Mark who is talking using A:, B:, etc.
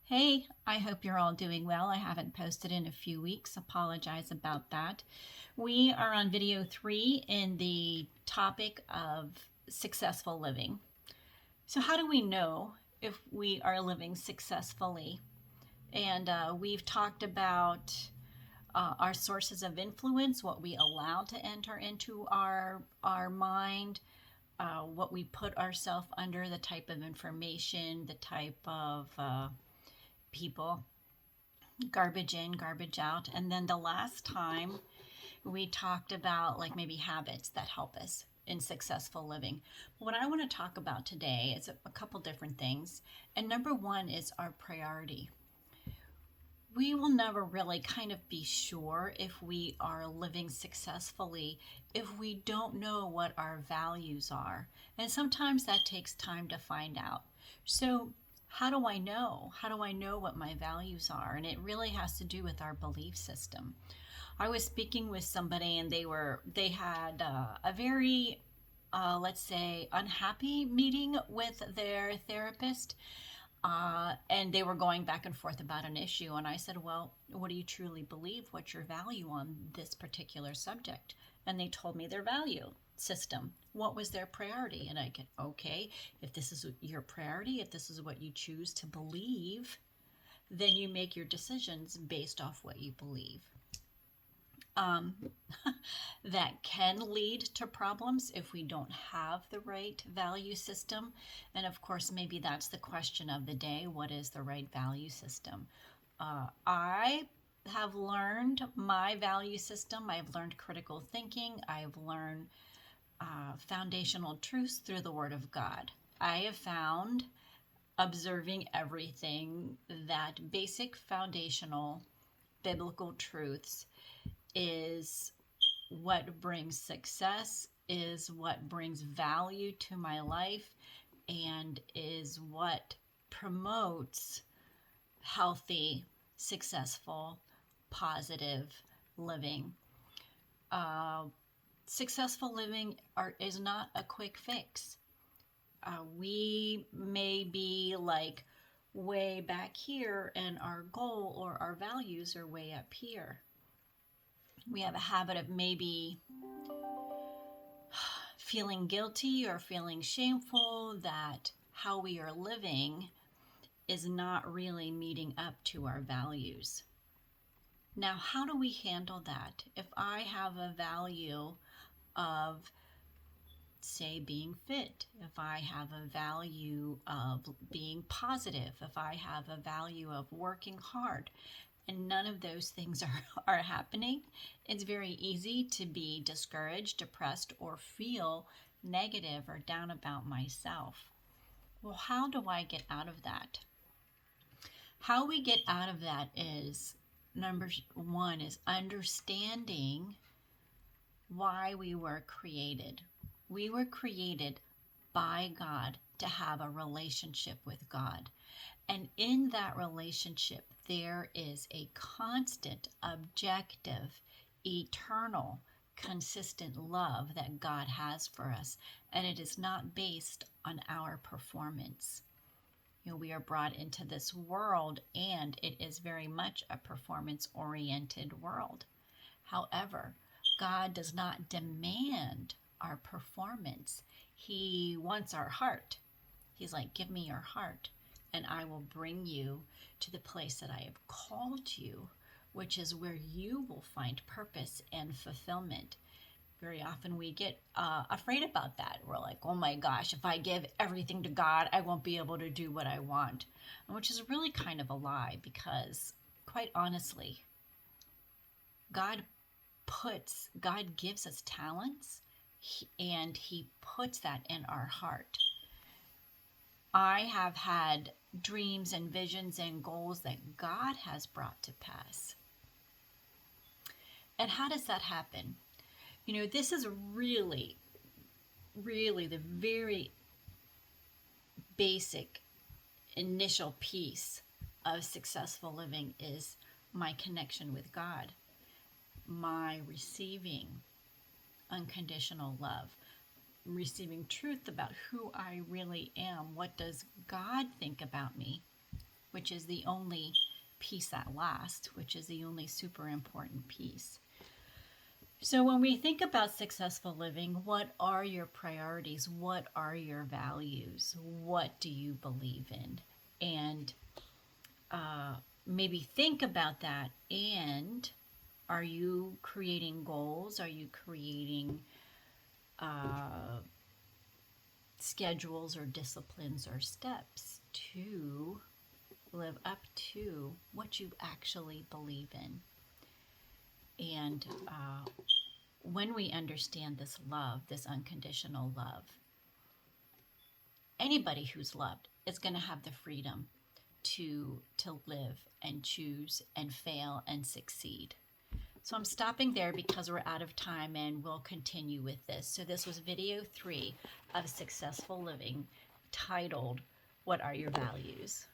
A: Hey, I hope you're all doing well. I haven't posted in a few weeks. Apologize about that. We are on video 3 in the topic of successful living. So, how do we know if we are living successfully? And we've talked about our sources of influence, what we allow to enter into our mind, what we put ourselves under, the type of information, the type of people, garbage in, garbage out. And then the last time we talked about like maybe habits that help us in successful living. But what I want to talk about today is a couple different things. And number one is our priority. We will never really kind of be sure if we are living successfully if we don't know what our values are. And sometimes that takes time to find out. So, how do I know? How do I know what my values are? And it really has to do with our belief system. I was speaking with somebody and they had a very let's say unhappy meeting with their therapist, and they were going back and forth about an issue. And I said, well, what do you truly believe? What's your value on this particular subject? And they told me their value system. What was their priority? And I get, okay, if this is your priority, if this is what you choose to believe, then you make your decisions based off what you believe. um, that can lead to problems if we don't have the right value system. And of course, maybe that's the question of the day: what is the right value system? I have learned my value system. I've learned critical thinking. I've learned foundational truths through the Word of God. I have found, observing everything, that basic foundational biblical truths is what brings success, is what brings value to my life, and is what promotes healthy, successful, positive living. Uh, Successful living is not a quick fix. We may be like way back here, and our goal or our values are way up here. We have a habit of maybe feeling guilty or feeling shameful that how we are living is not really meeting up to our values. Now, how do we handle that? If I have a value of, say, being fit, if I have a value of being positive, if I have a value of working hard, and none of those things are happening, it's very easy to be discouraged, depressed, or feel negative or down about myself. Well, how do I get out of that? How we get out of that is, number one is understanding why we were created. We were created by God to have a relationship with God. And in that relationship, there is a constant, objective, eternal, consistent love that God has for us. And it is not based on our performance. We are brought into this world, and it is very much a performance oriented world. However, God does not demand our performance. He wants our heart. He's like, give me your heart, and I will bring you to the place that I have called you, which is where you will find purpose and fulfillment. Very often we get afraid about that. We're like, oh my gosh, if I give everything to God, I won't be able to do what I want, which is really kind of a lie, because quite honestly, God God gives us talents, and He puts that in our heart. I have had dreams and visions and goals that God has brought to pass. And how does that happen? This is really, really the very basic initial piece of successful living is my connection with God, my receiving unconditional love, receiving truth about who I really am. What does God think about me? which is the only piece that lasts, which is the only super important piece. So when we think about successful living, what are your priorities? What are your values? What do you believe in? And maybe think about that. And are you creating goals? Are you creating schedules or disciplines or steps to live up to what you actually believe in? And when we understand this love, this unconditional love, anybody who's loved is going to have the freedom to live and choose and fail and succeed. So I'm stopping there because we're out of time, and we'll continue with this. So this was video 3 of Successful Living, titled, What Are Your Values?